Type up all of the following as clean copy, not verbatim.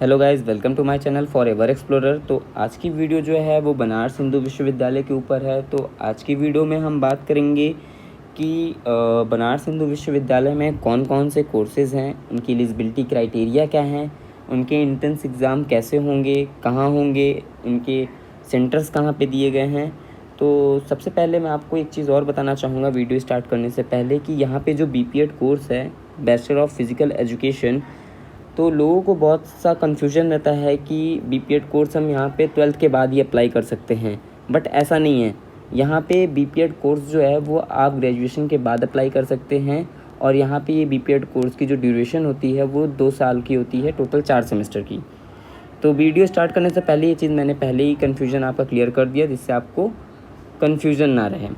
Hello guys, welcome to my channel forever explorer. तो आज की वीडियो जो है वो बनारस हिंदू विश्वविद्यालय के ऊपर है। तो आज की वीडियो में हम बात करेंगे कि बनारस हिंदू विश्वविद्यालय में कौन कौन से कोर्सेज़ हैं, उनकी एलिजिबिलिटी क्राइटेरिया क्या हैं, उनके एंट्रेंस एग्ज़ाम कैसे होंगे, कहाँ होंगे, उनके सेंटर्स कहाँ पे दिए गए हैं। तो सबसे पहले मैं आपको एक चीज़ और बताना चाहूँगा वीडियो स्टार्ट करने से पहले कि यहाँ पे जो बीपीएड कोर्स है, बैचलर ऑफ फिज़िकल एजुकेशन, तो लोगों को बहुत सा कन्फ्यूजन रहता है कि बीपीएड कोर्स हम यहाँ पे 12th के बाद ही अप्लाई कर सकते हैं, बट ऐसा नहीं है। यहाँ पे बीपीएड कोर्स जो है वो आप ग्रेजुएशन के बाद अप्लाई कर सकते हैं। और यहाँ पे ये बीपीएड कोर्स की जो ड्यूरेशन होती है वो 2 साल की होती है, टोटल 4 सेमेस्टर की। तो वीडियो स्टार्ट करने से पहले ये चीज़ मैंने पहले ही कन्फ्यूजन आपका क्लियर कर दिया, जिससे आपको कन्फ्यूजन ना रहे।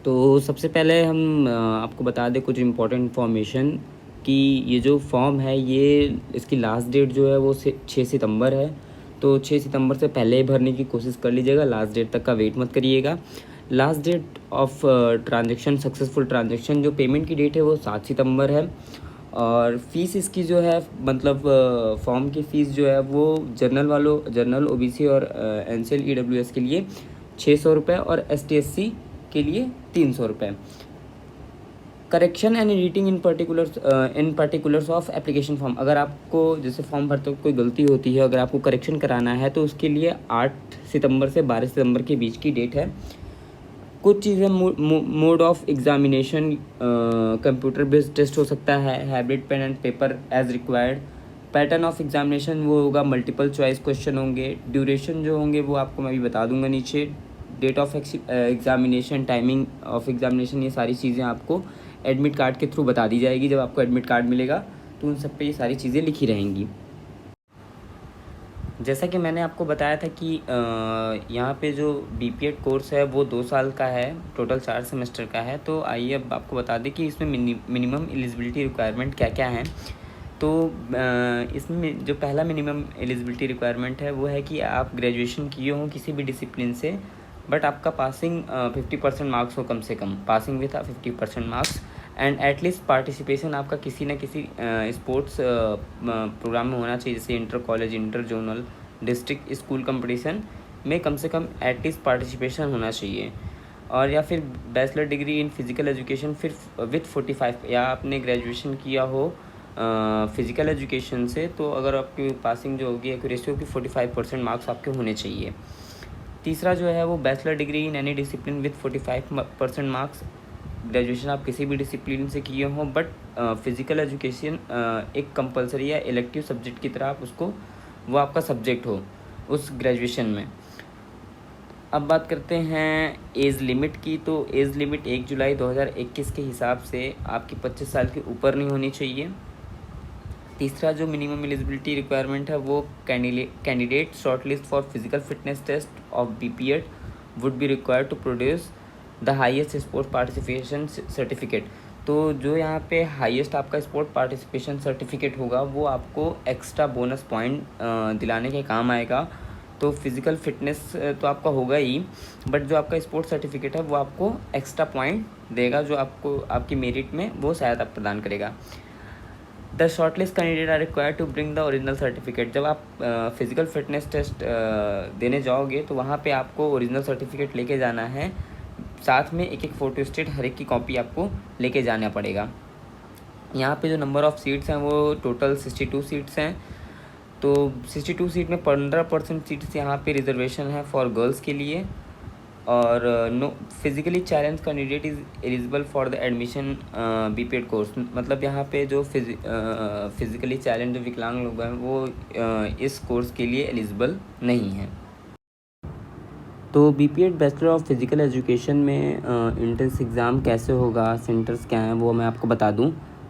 तो सबसे पहले हम आपको बता दें कुछ इम्पोर्टेंट इन्फॉर्मेशन कि ये जो फॉर्म है ये इसकी लास्ट डेट जो है वो 6 सितंबर है। तो 6 सितंबर से पहले भरने की कोशिश कर लीजिएगा, लास्ट डेट तक का वेट मत करिएगा। Last date of transaction, successful transaction, जो पेमेंट की डेट है वो 7 सितंबर है। और फ़ीस इसकी जो है मतलब फॉर्म की फ़ीस जो है वो जनरल ओबीसी और एनसीएल ईडब्ल्यूएस के लिए 600 रुपये और एसटी एससी के लिए 300 रुपये। Correction and editing in particulars of application form, अगर आपको जैसे फॉर्म भरते वक्त कोई गलती होती है, अगर आपको करेक्शन कराना है तो उसके लिए 8 सितंबर से 12 सितंबर के बीच की डेट है। कुछ चीज़ें mode of examination computer based test हो सकता है, hybrid pen and paper as required. Pattern of examination वो होगा, मल्टीपल चॉइस क्वेश्चन होंगे। ड्यूरेशन जो होंगे वो आपको मैं अभी बता दूंगा नीचे। Date of examination, timing of examination, ये सारी चीज़ें आपको एडमिट कार्ड के थ्रू बता दी जाएगी। जब आपको एडमिट कार्ड मिलेगा तो उन सब पे ये सारी चीज़ें लिखी रहेंगी। जैसा कि मैंने आपको बताया था कि यहाँ पे जो बीपीएड कोर्स है वो 2 साल का है, टोटल 4 सेमेस्टर का है। तो आइए अब आपको बता दें कि इसमें मिनिमम एलिजिबिलिटी रिक्वायरमेंट क्या क्या हैं। तो इसमें जो पहला मिनिमम एलिजिबिलिटी रिक्वायरमेंट है वो है कि आप ग्रेजुएशन किए हों किसी भी डिसिप्लिन से, बट आपका पासिंग 50% मार्क्स हो, कम से कम passing with 50% marks. And at least participation आपका किसी न किसी स्पोर्ट्स प्रोग्राम में होना चाहिए, जैसे inter college, inter zonal, district school competition में कम से कम एटलीस्ट पार्टिसिपेशन होना चाहिए। और या फिर bachelor degree in physical education फिर विथ 45, या आपने ग्रेजुएशन किया हो फिज़िकल एजुकेशन से, तो अगर आपकी पासिंग जो होगी एक्यूरेसी होगी 45% मार्क्स आपके होने चाहिए। तीसरा जो है वो bachelor degree in any discipline with 45% marks. Graduation आप किसी भी डिसिप्लिन से किए हों, बट फिज़िकल एजुकेशन एक कंपलसरी या इलेक्टिव सब्जेक्ट की तरह आप उसको, वो आपका सब्जेक्ट हो उस ग्रेजुएशन में। अब बात करते हैं एज लिमिट की। तो एज लिमिट 1 जुलाई 2021 के हिसाब से आपकी 25 साल के ऊपर नहीं होनी चाहिए। तीसरा जो मिनिमम एलिजिबिलिटी रिक्वायरमेंट है वो candidate shortlist for physical fitness test of BPEd would be required to produce the highest sports participation certificate. तो जो यहाँ पे हाईएस्ट आपका स्पोर्ट पार्टिसिपेशन सर्टिफिकेट होगा वो आपको एक्स्ट्रा बोनस पॉइंट दिलाने के काम आएगा। तो फिज़िकल फिटनेस तो आपका होगा ही, बट जो आपका स्पोर्ट्स सर्टिफिकेट है वो आपको एक्स्ट्रा पॉइंट देगा, जो आपको आपकी मेरिट में वो सहायता प्रदान करेगा। The shortlist candidate are required to bring the original certificate. जब आप फिज़िकल फिटनेस टेस्ट देने जाओगे तो वहाँ पे आपको ओरिजिनल सर्टिफिकेट लेके जाना है, साथ में एक फ़ोटो स्टेट हर एक की कॉपी आपको लेके जाना पड़ेगा। यहाँ पे जो नंबर ऑफ़ सीट्स हैं वो टोटल 62 सीट्स हैं। तो 62 सीट में 15% सीट्स यहाँ पे रिजर्वेशन है फॉर गर्ल्स के लिए। और no physically challenge candidate is eligible for the admission BPEd course. मतलब यहाँ पे जो फिज़िकली चैलेंज जो विकलांग लोग हैं वो इस कोर्स के लिए एलिजिबल नहीं हैं। तो BPEd bachelor of physical education में एंट्रेंस एग्ज़ाम कैसे होगा, सेंटर्स क्या हैं, वो मैं आपको बता दूं।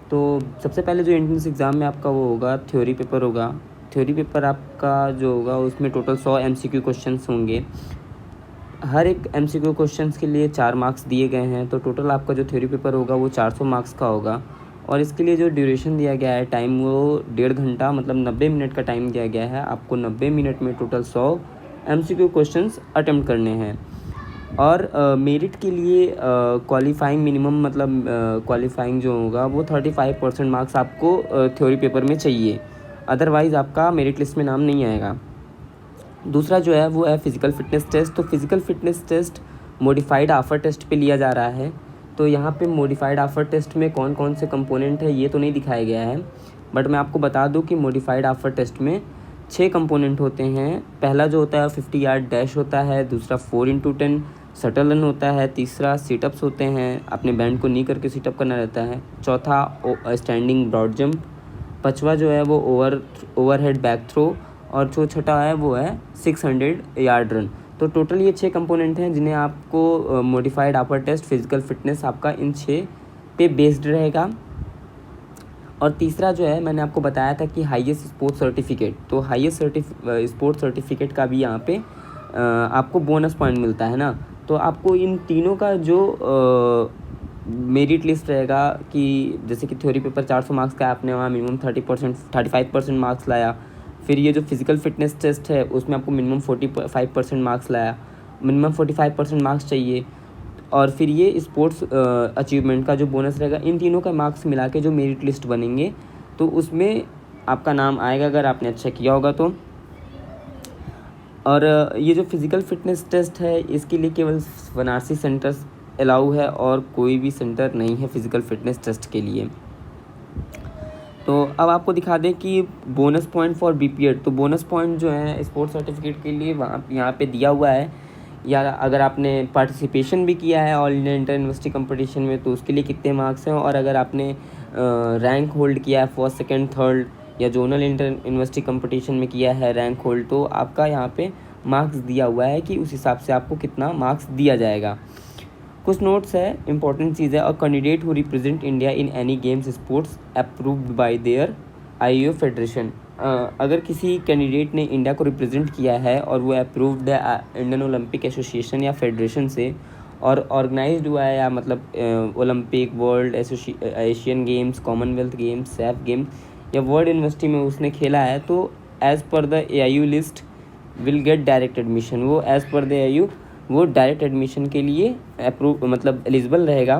तो सबसे पहले जो एंट्रेंस एग्ज़ाम में आपका वो होगा, थ्योरी पेपर होगा। थ्योरी पेपर आपका जो होगा उसमें टोटल 100 एमसीक्यू क्वेश्चंस होंगे। हर एक एमसीक्यू क्वेश्चंस के लिए 4 मार्क्स दिए गए हैं। तो टोटल आपका जो थ्योरी पेपर होगा वो 400 मार्क्स का होगा। और इसके लिए जो ड्यूरेशन दिया गया है टाइम, वो 1.5 घंटा मतलब 90 मिनट का टाइम दिया गया है। आपको 90 मिनट में टोटल 100 एमसीक्यू क्वेश्चंस अटेम्प्ट करने हैं। और मेरिट के लिए क्वालिफाइंग मिनिमम मतलब क्वालिफाइंग जो होगा वो 35% मार्क्स आपको थ्योरी पेपर में चाहिए। अदरवाइज़ आपका मेरिट लिस्ट में नाम नहीं आएगा। दूसरा जो है वो है फ़िज़िकल फ़िटनेस टेस्ट। तो physical fitness test modified AAHPER test पे लिया जा रहा है। तो यहाँ पे मॉडिफाइड आफर टेस्ट में कौन कौन से कंपोनेंट है ये तो नहीं दिखाया गया है, बट मैं आपको बता दूँ कि मॉडिफाइड आफर टेस्ट में 6 कंपोनेंट होते हैं। पहला जो होता है 50 यार्ड डैश होता है, दूसरा 4x10 शटल रन होता है, तीसरा सिटअप्स होते हैं, अपने बैंड को नी करके सिटअप करना रहता है, चौथा स्टैंडिंग ब्रॉड जंप, पाँचवा जो है वो ओवरहेड बैक थ्रो, और जो छठा है वो है 600 यार्ड रन। तो टोटल ये 6 कंपोनेंट हैं जिन्हें आपको मॉडिफाइड आपर टेस्ट फ़िज़िकल फ़िटनेस आपका इन 6 पे बेस्ड रहेगा। और तीसरा जो है मैंने आपको बताया था कि हाईएस्ट स्पोर्ट्स सर्टिफिकेट, तो हाईएस्ट स्पोर्ट्स सर्टिफिकेट का भी यहाँ पे आपको बोनस पॉइंट मिलता है ना। तो आपको इन तीनों का जो मेरिट लिस्ट रहेगा कि जैसे कि थ्योरी पेपर 400 मार्क्स का आपने वहाँ मिनिमम 35% मार्क्स लाया, फिर ये जो फिज़िकल फ़िटनेस टेस्ट है उसमें आपको मिनिमम 45% मार्क्स लाया, मिनिमम 45% मार्क्स चाहिए, और फिर ये स्पोर्ट्स अचीवमेंट का जो बोनस रहेगा, इन तीनों का मार्क्स मिला के जो मेरिट लिस्ट बनेंगे तो उसमें आपका नाम आएगा अगर आपने अच्छा किया होगा तो। और ये जो फिज़िकल फ़िटनेस टेस्ट है इसके लिए केवल बनारसी सेंटर्स अलाउ है और कोई भी सेंटर नहीं है फिज़िकल फ़िटनेस टेस्ट के लिए। तो अब आपको दिखा दें कि बोनस पॉइंट फॉर बीपीएड, तो बोनस पॉइंट जो है स्पोर्ट्स सर्टिफिकेट के लिए वहाँ यहाँ पे दिया हुआ है, या अगर आपने पार्टिसिपेशन भी किया है all India inter university competition में तो उसके लिए कितने मार्क्स हैं, और अगर आपने रैंक होल्ड किया है फर्स्ट सेकंड थर्ड या जोनल इंटर यूनिवर्सिटी कंपटीशन में किया है रैंक होल्ड, तो आपका यहाँ पे मार्क्स दिया हुआ है कि उस हिसाब से आपको कितना मार्क्स दिया जाएगा। कुछ नोट्स है, इंपॉर्टेंट चीज़ है। और candidate who represent India in any games sports approved by there IO federation, अगर किसी कैंडिडेट ने इंडिया को रिप्रेजेंट किया है और वो अप्रूव्ड है इंडियन ओलंपिक एसोसिएशन या फेडरेशन से, और ऑर्गेनाइज्ड हुआ है या मतलब Olympic, world Asian games, Commonwealth games, SAF games या वर्ल्ड यूनिवर्सिटी में उसने खेला है, तो as per the AIU list will get direct admission. वो एज़ पर द एआईयू वो डायरेक्ट एडमिशन के लिए अप्रूव मतलब एलिजिबल रहेगा।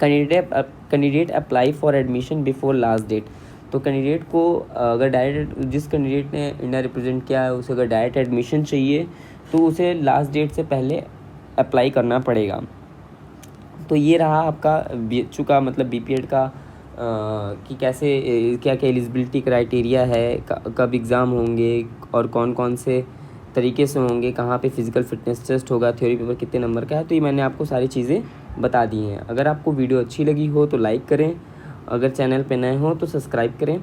Candidate apply for admission before last date, तो कैंडिडेट को अगर डायरेक्ट जिस कैंडिडेट ने इंडिया रिप्रेजेंट किया है उसे अगर डायरेक्ट एडमिशन चाहिए तो उसे लास्ट डेट से पहले अप्लाई करना पड़ेगा। तो ये रहा आपका BHU का मतलब बीपीएड का कि कैसे क्या क्या एलिजिबिलिटी क्राइटेरिया है, कब एग्ज़ाम होंगे और कौन कौन से तरीके से होंगे, कहाँ पे फिज़िकल फ़िटनेस टेस्ट होगा, थ्योरी पेपर कितने नंबर का है। तो ये मैंने आपको सारी चीज़ें बता दी हैं। अगर आपको वीडियो अच्छी लगी हो तो लाइक करें, अगर चैनल पे नए हो तो सब्सक्राइब करें।